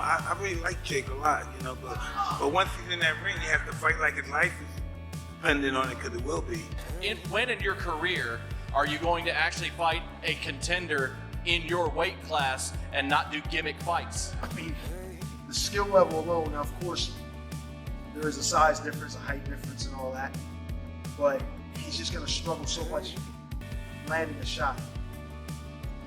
I really like Jake a lot, you know, but once he's in that ring, he has to fight like his life is dependent on it, because it will be. When in your career are you going to actually fight a contender in your weight class and not do gimmick fights? I mean, the skill level alone, now of course, there is a size difference, a height difference and all that, but he's just gonna struggle so much landing a shot.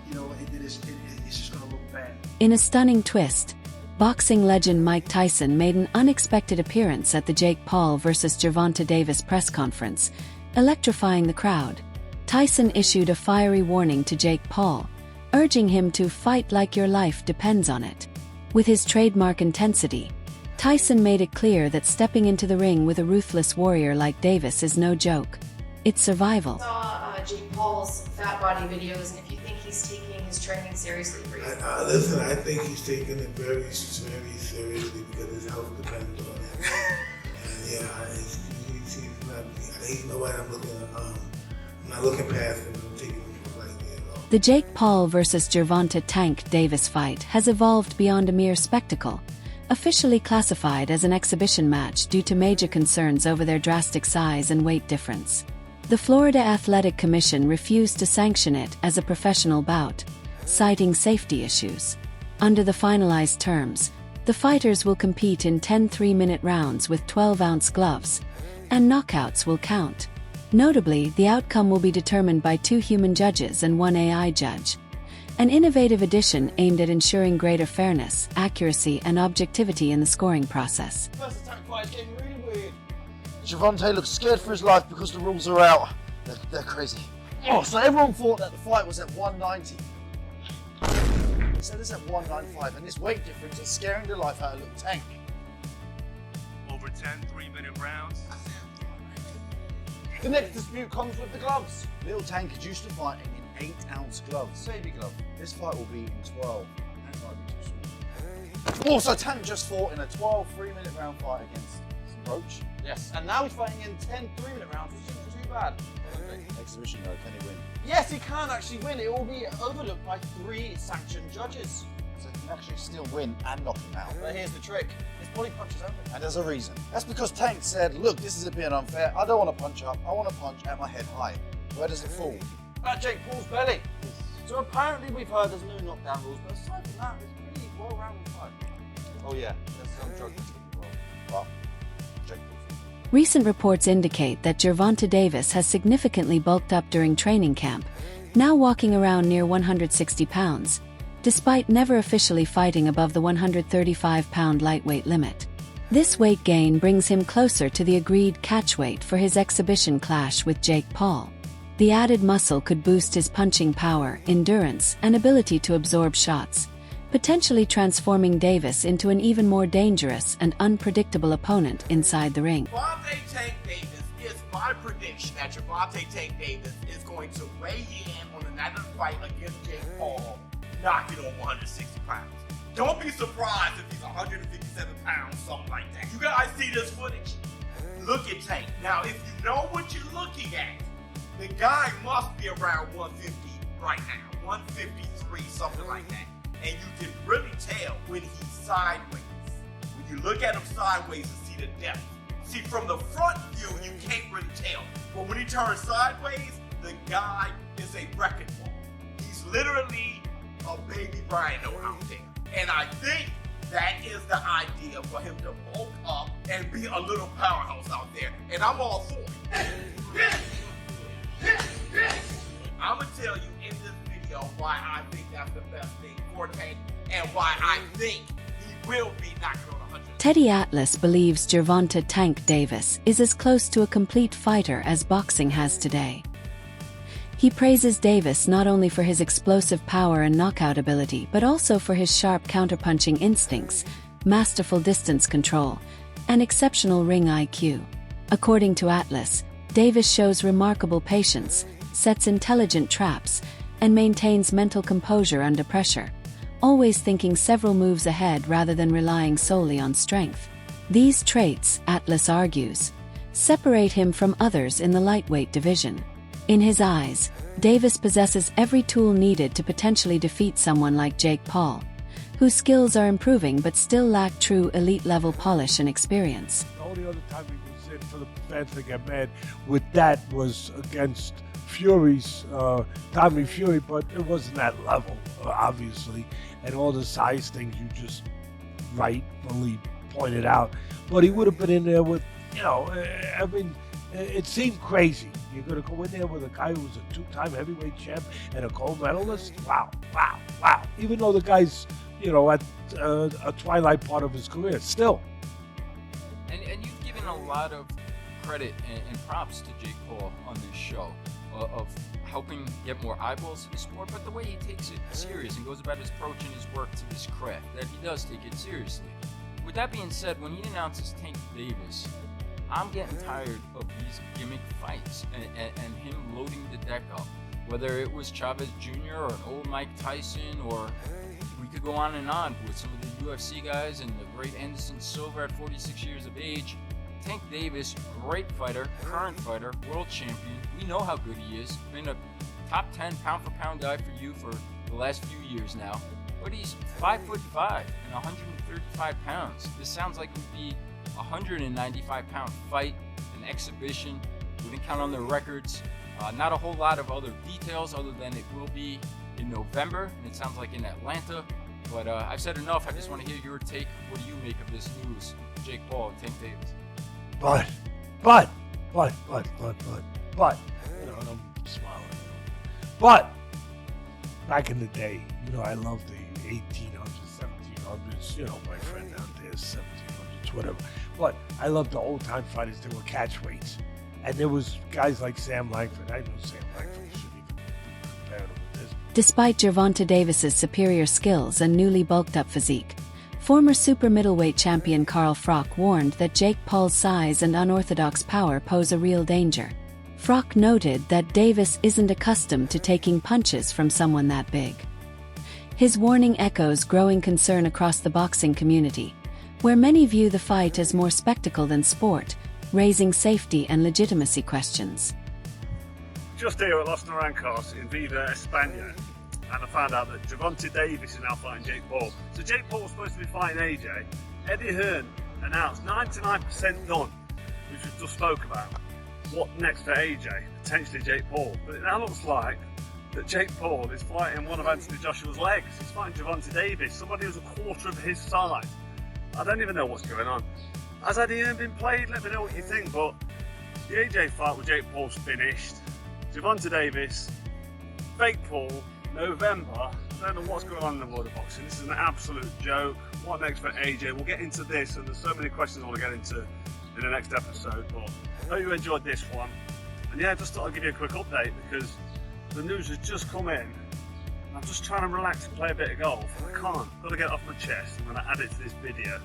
You know, it's just gonna look bad. In a stunning twist, boxing legend Mike Tyson made an unexpected appearance at the Jake Paul vs. Gervonta Davis press conference, electrifying the crowd. Tyson issued a fiery warning to Jake Paul, urging him to fight like your life depends on it. With his trademark intensity, Tyson made it clear that stepping into the ring with a ruthless warrior like Davis is no joke. It's survival. I saw Jake Paul's fat body videos, and if you think he's taking his training seriously for you. Listen, I think he's taking it very, very seriously because his health depends on it. And yeah, he's nobody I'm not looking past him. I'm taking him like that. The Jake Paul vs. Gervonta Tank Davis fight has evolved beyond a mere spectacle, officially classified as an exhibition match due to major concerns over their drastic size and weight difference. The Florida Athletic Commission refused to sanction it as a professional bout, citing safety issues. Under the finalized terms, the fighters will compete in 10 3-minute rounds with 12-ounce gloves, and knockouts will count. Notably, the outcome will be determined by 2 human judges and 1 AI judge, an innovative addition aimed at ensuring greater fairness, accuracy, and objectivity in the scoring process. First attack fight is getting really weird. Gervonta looks scared for his life because the rules are out. They're crazy. Oh, so everyone thought that the fight was at 190. It said it's at 195, and this weight difference is scaring the life out of little Tank. Over 10 3-minute rounds. The next dispute comes with the gloves. Little Tank is used to fighting in 8-ounce gloves. Baby glove. This fight will be in 12. That might be too small. Also, Tank just fought in a 12 3-minute round fight against Roach. Yes, and now he's fighting in 10 3-minute rounds, which isn't too bad. Exhibition though, can he win? Yes, he can actually win. It will be overlooked by 3 sanctioned judges. So he can actually still win and knock him out. But here's the trick. His body punches open. And there's a reason. That's because Tank said, look, this is a bit unfair. I don't want to punch up. I want to punch at my head high. Where does it fall? At Jake Paul's belly. So apparently we've heard there's no knockdown rules, but aside from that, it's pretty well-rounded fight. Oh yeah, there's some drug that's involved. Well, Jake Paul's. Recent reports indicate that Gervonta Davis has significantly bulked up during training camp, now walking around near 160 pounds, despite never officially fighting above the 135-pound lightweight limit. This weight gain brings him closer to the agreed catch weight for his exhibition clash with Jake Paul. The added muscle could boost his punching power, endurance, and ability to absorb shots, potentially transforming Davis into an even more dangerous and unpredictable opponent inside the ring. Gervonta Tank Davis is my prediction that Gervonta Tank Davis is going to weigh in on the night of the fight against Jake Paul, knocking on 160 pounds. Don't be surprised if he's 157 pounds, something like that. You guys see this footage? Look at Tank. Now, if you know what you're looking at, the guy must be around 150 right now, 153, something like that. And you can really tell when he's sideways. When you look at him sideways and see the depth. See, from the front view, you can't really tell. But when he turns sideways, the guy is a wrecking ball. He's literally a baby rhino out there. And I think that is the idea for him to bulk up and be a little powerhouse out there. And I'm all for it. I'm gonna tell you in this video why I think that's the best thing for Tank and why I think he will be knocking on 100. Teddy Atlas believes Gervonta Tank Davis is as close to a complete fighter as boxing has today. He praises Davis not only for his explosive power and knockout ability but also for his sharp counterpunching instincts, masterful distance control, and exceptional ring IQ. According to Atlas, Davis shows remarkable patience, sets intelligent traps, and maintains mental composure under pressure, always thinking several moves ahead rather than relying solely on strength. These traits, Atlas argues, separate him from others in the lightweight division. In his eyes, Davis possesses every tool needed to potentially defeat someone like Jake Paul, whose skills are improving but still lack true elite-level polish and experience. The only other time he was in for the fans to get mad with that was against Fury's, Tommy Fury, but it wasn't that level, obviously. And all the size things you just rightfully pointed out. But he would have been in there with, I mean, it seemed crazy. You're going to go in there with a guy who's a two-time heavyweight champ and a gold medalist? Wow. Even though the guy's, at a twilight part of his career, still. And you've given a lot of credit and props to Jake Paul on this show of helping get more eyeballs to the sport, but the way he takes it serious and goes about his approach and his work to this craft, that he does take it seriously. With that being said, when he announces Tank Davis, I'm getting tired of these gimmick fights and him loading the deck up. Whether it was Chavez Jr. or an old Mike Tyson, or we could go on and on with some of the UFC guys and the great Anderson Silva at 46 years of age. Tank Davis, great fighter, current fighter, world champion. We know how good he is. Been a top 10 pound-for-pound guy for you for the last few years now. But he's 5'5" and 135 pounds. This sounds like it would be a 195-pound fight, an exhibition. Wouldn't count on their records. Not a whole lot of other details other than it will be in November, and it sounds like in Atlanta. But I've said enough. I just want to hear your take. What do you make of this news, Jake Paul and Tank Davis? But, and I'm smiling. But, back in the day, I love the 1800s, 1700s, my friend out there, 1700s, whatever. But I love the old-time fighters. There were catchweights. And there was guys like Sam Langford. I know Sam Langford shouldn't even be compared with this. Despite Gervonta Davis's superior skills and newly bulked-up physique, former super middleweight champion Carl Froch warned that Jake Paul's size and unorthodox power pose a real danger. Froch noted that Davis isn't accustomed to taking punches from someone that big. His warning echoes growing concern across the boxing community, where many view the fight as more spectacle than sport, raising safety and legitimacy questions. Just here at Los Naranjos in Viva España, and I found out that Gervonta Davis is now fighting Jake Paul. So Jake Paul was supposed to be fighting AJ. Eddie Hearn announced 99% done, which we just spoke about. What next for AJ? Potentially Jake Paul. But it now looks like that Jake Paul is fighting one of Anthony Joshua's legs. He's fighting Gervonta Davis, somebody who's a quarter of his size. I don't even know what's going on. Has Eddie Hearn been played? Let me know what you think, but the AJ fight with Jake Paul's finished. Gervonta Davis, fake Paul, November. I don't know what's going on in the world of boxing. This is an absolute joke. What next for AJ? We'll get into this, and there's so many questions I want to get into in the next episode, but I hope you enjoyed this one. And yeah, just thought I'd give you a quick update because the news has just come in. I'm just trying to relax and play a bit of golf. I can't. I've got to get it off my chest. I'm going to add it to this video.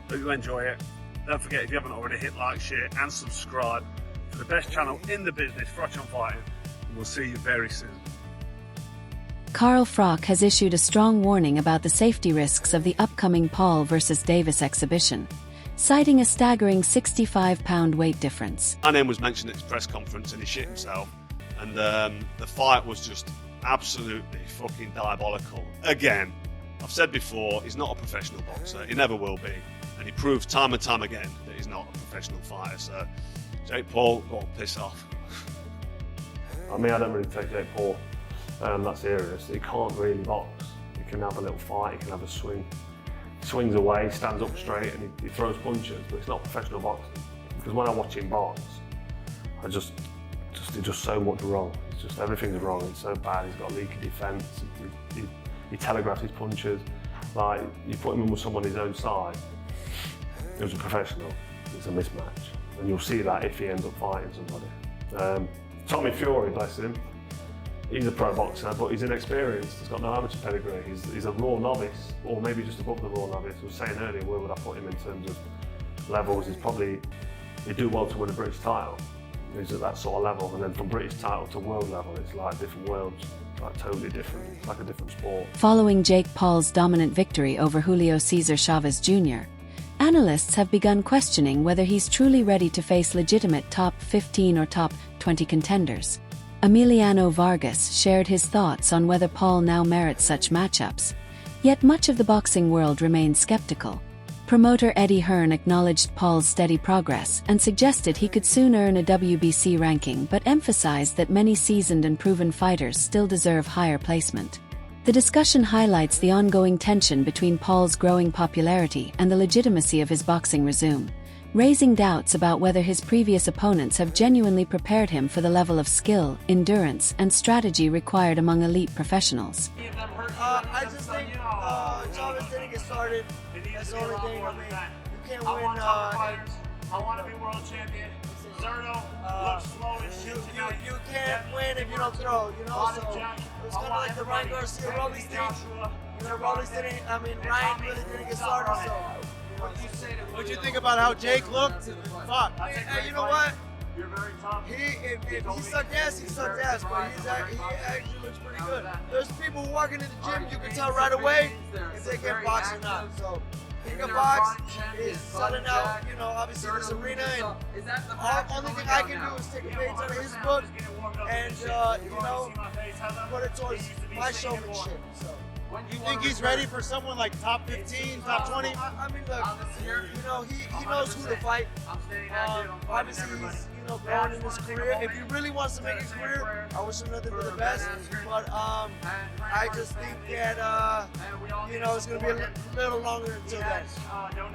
Hope you enjoy it. Don't forget, if you haven't already, hit like, share and subscribe to the best channel in the business, Froch on Fighting. And we'll see you very soon. Carl Froch has issued a strong warning about the safety risks of the upcoming Paul vs. Davis exhibition, citing a staggering 65-pound weight difference. My name was mentioned at his press conference and he shit himself. And the fight was just absolutely fucking diabolical. Again, I've said before, he's not a professional boxer. He never will be. And he proves time and time again that he's not a professional fighter. So, Jake Paul, go on, piss off. I mean, I don't really take Jake Paul that serious. He can't really box. He can have a little fight, he can have a swing. He swings away, stands up straight, and he throws punches, but it's not professional boxing. Because when I watch him box, he's just so much wrong. It's just everything's wrong. It's so bad. He's got a leaky defence. He telegraphs his punches. Like, you put him in with someone his own size, who's a professional, it's a mismatch. And you'll see that if he ends up fighting somebody. Tommy Fury, bless him, he's a pro boxer, but he's inexperienced. He's got no amateur pedigree. He's a raw novice, or maybe just above the raw novice. I was saying earlier, where would I put him in terms of levels? He'd do well to win a British title. He's at that sort of level, and then from British title to world level, it's like different worlds, like totally different. It's like a different sport. Following Jake Paul's dominant victory over Julio Cesar Chavez Jr., analysts have begun questioning whether he's truly ready to face legitimate top 15 or top 20 contenders. Emiliano Vargas shared his thoughts on whether Paul now merits such matchups, Yet much of the boxing world remained skeptical. Promoter Eddie Hearn acknowledged Paul's steady progress and suggested he could soon earn a WBC ranking, but emphasized that many seasoned and proven fighters still deserve higher placement. The discussion highlights the ongoing tension between Paul's growing popularity and the legitimacy of his boxing resume, raising doubts about whether his previous opponents have genuinely prepared him for the level of skill, endurance, and strategy required among elite professionals. I just think Chavez didn't get started. That's the only thing. I mean, you can't win. I want to be world champion. Zerto looks slow as shit tonight. You can't win if you don't throw, you know? So it's kind of like the Ryan Garcia Rollies thing. You know, Rollies didn't, I mean, Ryan really didn't get started, so. What'd you think about how Jake looked? Fuck. Hey, you know what? You're very tough. If he sucked ass, he sucked ass, but he actually looks pretty good. There's people who work in the gym, you can tell right away if they can box or not. So he can box, he's selling out, you know, obviously this arena, and the only thing I can do is take a page out of his book and, you know, put it towards my showmanship. So. You think he's ready for someone like top 15, top 20? I mean, look, you know, he knows who to fight. Obviously, he's, you know, growing in his career. If he really wants to make a career, I wish him nothing but the best. But I just think that, you know, it's going to be a little longer until then.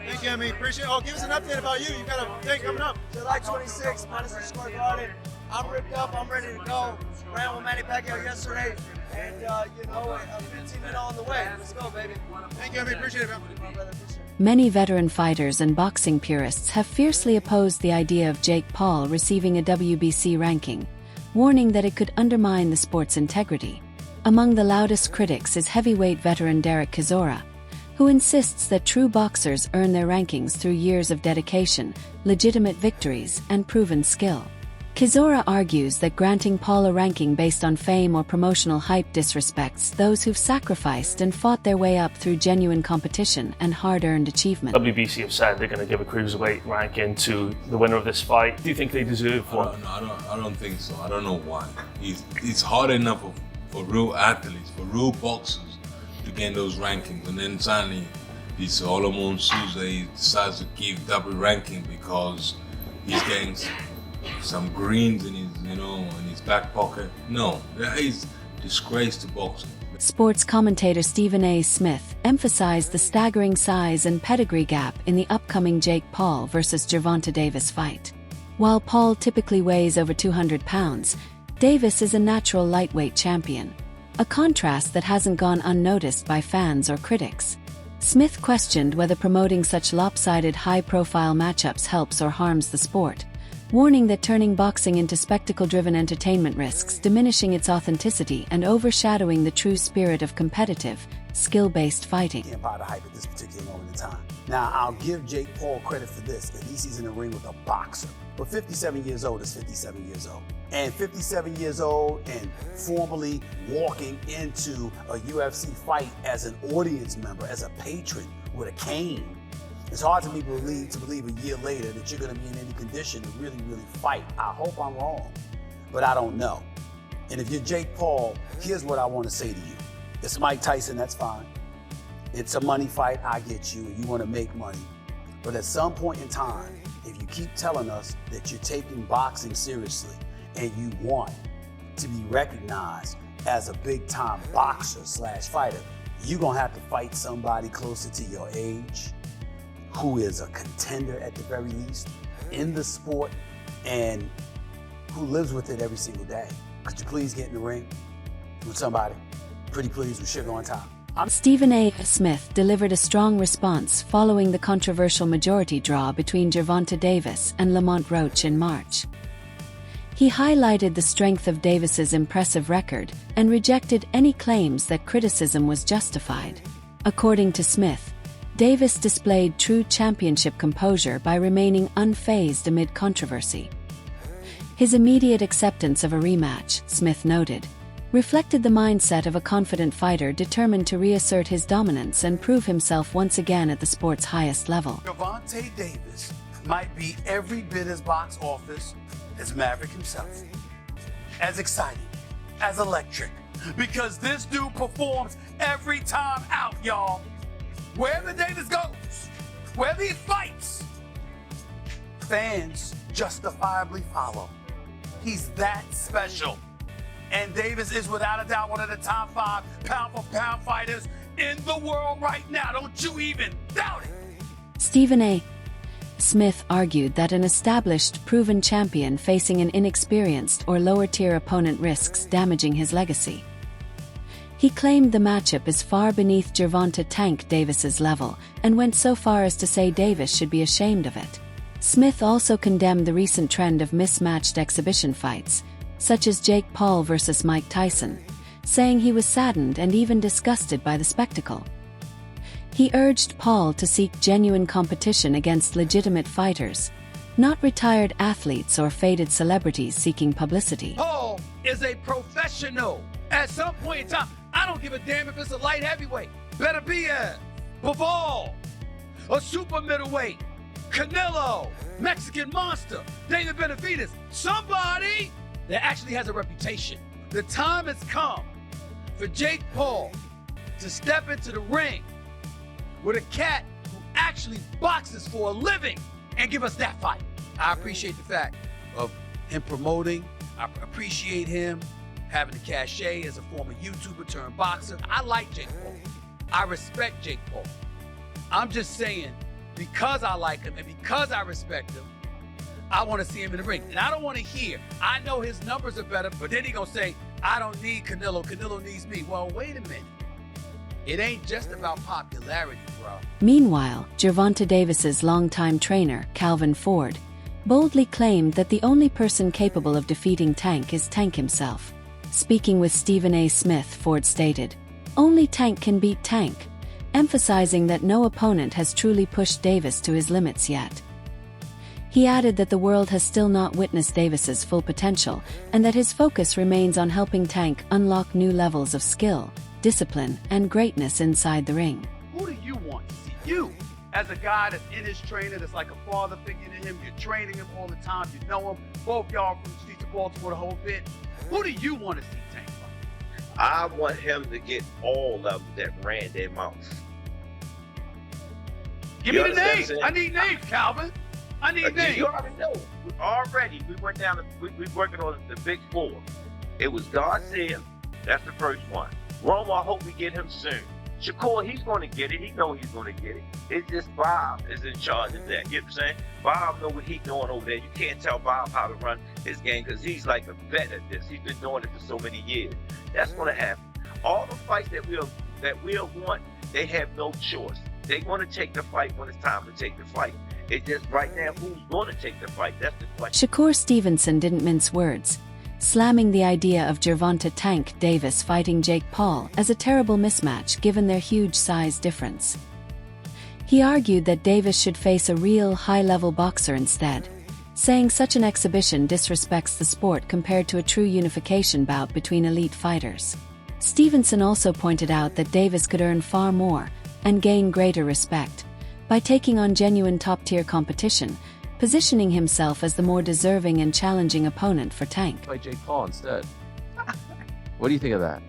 Thank you, Emmy. Appreciate it. Oh, give us an update about you. You got a thing coming up. July 26th, Madison Square Garden. I'm ripped up. I'm ready to go. Ran with Manny Pacquiao yesterday. And, you know, 15 minutes on the way. Let's go, baby. Thank you, Emmy. Appreciate it, man. Many veteran fighters and boxing purists have fiercely opposed the idea of Jake Paul receiving a WBC ranking, warning that it could undermine the sport's integrity. Among the loudest critics is heavyweight veteran Derek Chisora, who insists that true boxers earn their rankings through years of dedication, legitimate victories, and proven skill. Chisora argues that granting Paul a ranking based on fame or promotional hype disrespects those who've sacrificed and fought their way up through genuine competition and hard-earned achievement. WBC have said they're going to give a cruiserweight ranking to the winner of this fight. Do you think they deserve one? I don't think so. I don't know why. It's hard enough for real athletes, for real boxers, to get those rankings, and then suddenly this Solomon Sousa decides to give double ranking because he's getting some greens in his, you know, in his back pocket. No, that is disgrace to boxing. Sports commentator Stephen A. Smith emphasized the staggering size and pedigree gap in the upcoming Jake Paul versus Gervonta Davis fight. While Paul typically weighs over 200 pounds, Davis is a natural lightweight champion, a contrast that hasn't gone unnoticed by fans or critics. Smith questioned whether promoting such lopsided high-profile matchups helps or harms the sport, warning that turning boxing into spectacle-driven entertainment risks diminishing its authenticity and overshadowing the true spirit of competitive, skill-based fighting. Can't buy the hype at this particular moment in time. Now, I'll give Jake Paul credit for this. At least he's in the ring with a boxer. But 57 years old is 57 years old. And 57 years old and formally walking into a UFC fight as an audience member, as a patron with a cane. It's hard to believe a year later that you're going to be in any condition to really, really fight. I hope I'm wrong, but I don't know. And if you're Jake Paul, here's what I want to say to you. It's Mike Tyson, that's fine. It's a money fight, I get you, and you want to make money. But at some point in time, if you keep telling us that you're taking boxing seriously and you want to be recognized as a big-time boxer/fighter, you're going to have to fight somebody closer to your age, who is a contender at the very least in the sport and who lives with it every single day. Could you please get in the ring with somebody? Pretty please with sugar on top. Stephen A. Smith delivered a strong response following the controversial majority draw between Gervonta Davis and Lamont Roach in March. He highlighted the strength of Davis's impressive record and rejected any claims that criticism was justified. According to Smith, Davis displayed true championship composure by remaining unfazed amid controversy. His immediate acceptance of a rematch, Smith noted, reflected the mindset of a confident fighter determined to reassert his dominance and prove himself once again at the sport's highest level. Gervonta Davis might be every bit as box office as Maverick himself. As exciting, as electric, because this dude performs every time out, y'all. Wherever Davis goes, wherever he fights, fans justifiably follow. He's that special. And Davis is without a doubt one of the top 5 pound-for-pound fighters in the world right now. Don't you even doubt it. Stephen A. Smith argued that an established, proven champion facing an inexperienced or lower-tier opponent risks damaging his legacy. He claimed the matchup is far beneath Gervonta "Tank" Davis's level and went so far as to say Davis should be ashamed of it. Smith also condemned the recent trend of mismatched exhibition fights, such as Jake Paul versus Mike Tyson, saying he was saddened and even disgusted by the spectacle. He urged Paul to seek genuine competition against legitimate fighters, not retired athletes or faded celebrities seeking publicity. Paul is a professional. At some point in time, I don't give a damn if it's a light heavyweight. Better be a Bivol, a super middleweight, Canelo, Mexican Monster, David Benavidez, somebody that actually has a reputation. The time has come for Jake Paul to step into the ring with a cat who actually boxes for a living and give us that fight. I appreciate the fact of him promoting. I appreciate him having the cachet as a former YouTuber turned boxer. I like Jake Paul. I respect Jake Paul. I'm just saying, because I like him and because I respect him, I want to see him in the ring. And I don't want to hear, I know his numbers are better, but then he gonna say, I don't need Canelo, Canelo needs me. Well, wait a minute. It ain't just about popularity, bro. Meanwhile, Gervonta Davis's longtime trainer, Calvin Ford, boldly claimed that the only person capable of defeating Tank is Tank himself. Speaking with Stephen A. Smith, Ford stated, "Only Tank can beat Tank," emphasizing that no opponent has truly pushed Davis to his limits yet. He added that the world has still not witnessed Davis's full potential and that his focus remains on helping Tank unlock new levels of skill, discipline, and greatness inside the ring. Who do you want to see? You, as a guy that's in his trainer, that's like a father figure to him, you're training him all the time, you know him, both y'all from the streets of Baltimore the whole bit. Who do you want to see Tank fight? I want him to get all of them that ran their mouth. Give me the names. I need names, Calvin. I need names. You already know. We went down, we working on the big 4. It was Garcia, that's the first one. Roma, I hope we get him soon. Shakur, he's going to get it. He knows he's going to get it. It's just Bob is in charge of that. You know what I'm saying? Bob know what he's doing over there. You can't tell Bob how to run his game because he's like a vet at this. He's been doing it for so many years. That's going to happen. All the fights that we'll want, they have no choice. They want to take the fight when it's time to take the fight. It's just right now, who's going to take the fight? That's the question. Shakur Stevenson didn't mince words, slamming the idea of Gervonta "Tank" Davis fighting Jake Paul as a terrible mismatch given their huge size difference. He argued that Davis should face a real high-level boxer instead, saying such an exhibition disrespects the sport compared to a true unification bout between elite fighters. Stevenson also pointed out that Davis could earn far more and gain greater respect by taking on genuine top-tier competition, positioning himself as the more deserving and challenging opponent for Tank. Fight Jake Paul instead. What do you think of that?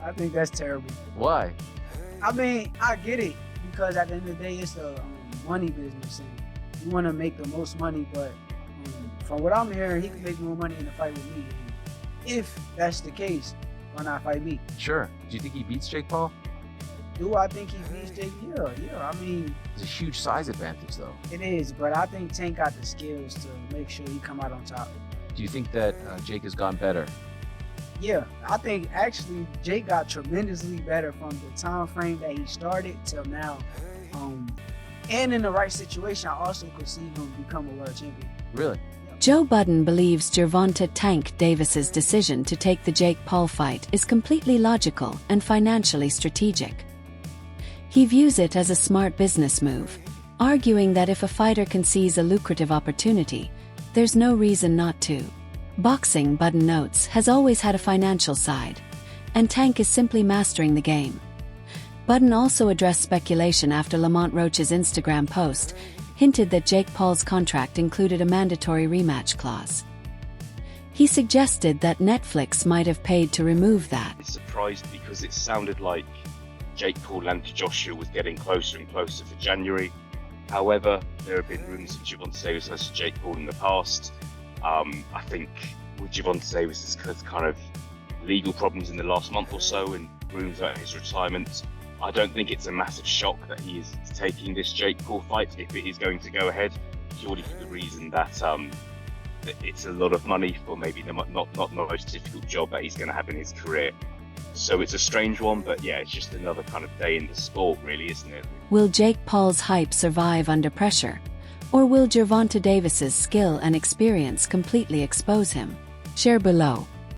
I think that's terrible. Why? I mean, I get it, because at the end of the day, it's a money business, and you want to make the most money, but from what I'm hearing, he can make more money in a fight with me. And if that's the case, why not fight me? Sure. Do you think he beats Jake Paul? Do I think he beats Jake? Yeah. I mean, it's a huge size advantage, though. It is, but I think Tank got the skills to make sure he come out on top. Do you think that Jake has gone better? Yeah, I think actually Jake got tremendously better from the time frame that he started till now. And in the right situation, I also could see him become a world champion. Really? Joe Budden believes Gervonta "Tank" Davis's decision to take the Jake Paul fight is completely logical and financially strategic. He views it as a smart business move, arguing that if a fighter can seize a lucrative opportunity, there's no reason not to. Boxing, Budden notes, has always had a financial side, and Tank is simply mastering the game. Budden also addressed speculation after Lamont Roach's Instagram post hinted that Jake Paul's contract included a mandatory rematch clause. He suggested that Netflix might have paid to remove that. I'm surprised because it sounded like Jake Paul and Joshua was getting closer and closer for January. However, there have been rumours of Gervonta Davis versus Jake Paul in the past. I think with Gervonta Davis's kind of legal problems in the last month or so and rumours about his retirement, I don't think it's a massive shock that he is taking this Jake Paul fight if it is going to go ahead, purely for the reason that it's a lot of money for maybe not the most difficult job that he's going to have in his career. So it's a strange one, but yeah, it's just another kind of day in the sport, really, isn't it? Will Jake Paul's hype survive under pressure? Or will Gervonta Davis's skill and experience completely expose him? Share below.